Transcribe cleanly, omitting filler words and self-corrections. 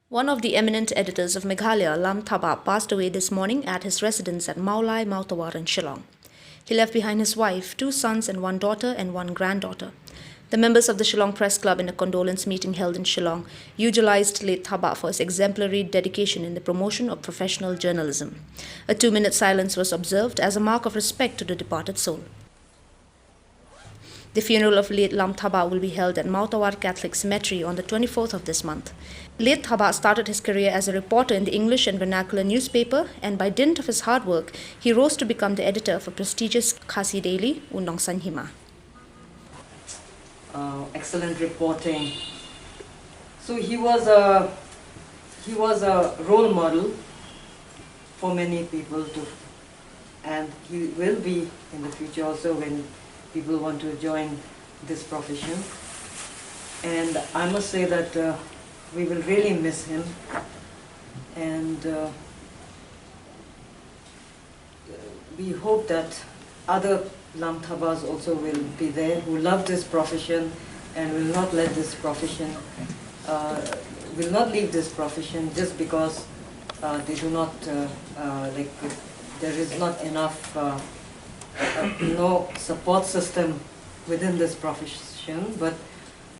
One of the eminent editors of Meghalaya, Lam Thabah, passed away this morning at his residence at Mawlai Mawtawar in Shillong. He left behind his wife, 2 sons and 1 daughter and 1 granddaughter. The members of the Shillong Press Club, in a condolence meeting held in Shillong, eulogized Late Thabah for his exemplary dedication in the promotion of professional journalism. A 2-minute silence was observed as a mark of respect to the departed soul. The funeral of Late Lam Thabah will be held at Martawar Catholic Cemetery on the 24th of this month. Late Thabah started his career as a reporter in the English and vernacular newspaper, and by dint of his hard work, he rose to become the editor of a prestigious Khasi Daily, Nongsain Hima. Excellent reporting. So he was a role model for many people and he will be in the future also when people want to join this profession. And I must say that we will really miss him, and we hope that other Lam Thabahs also will be there who love this profession and will not let this profession, will not leave this profession just because they do not, there is not enough no support system within this profession, but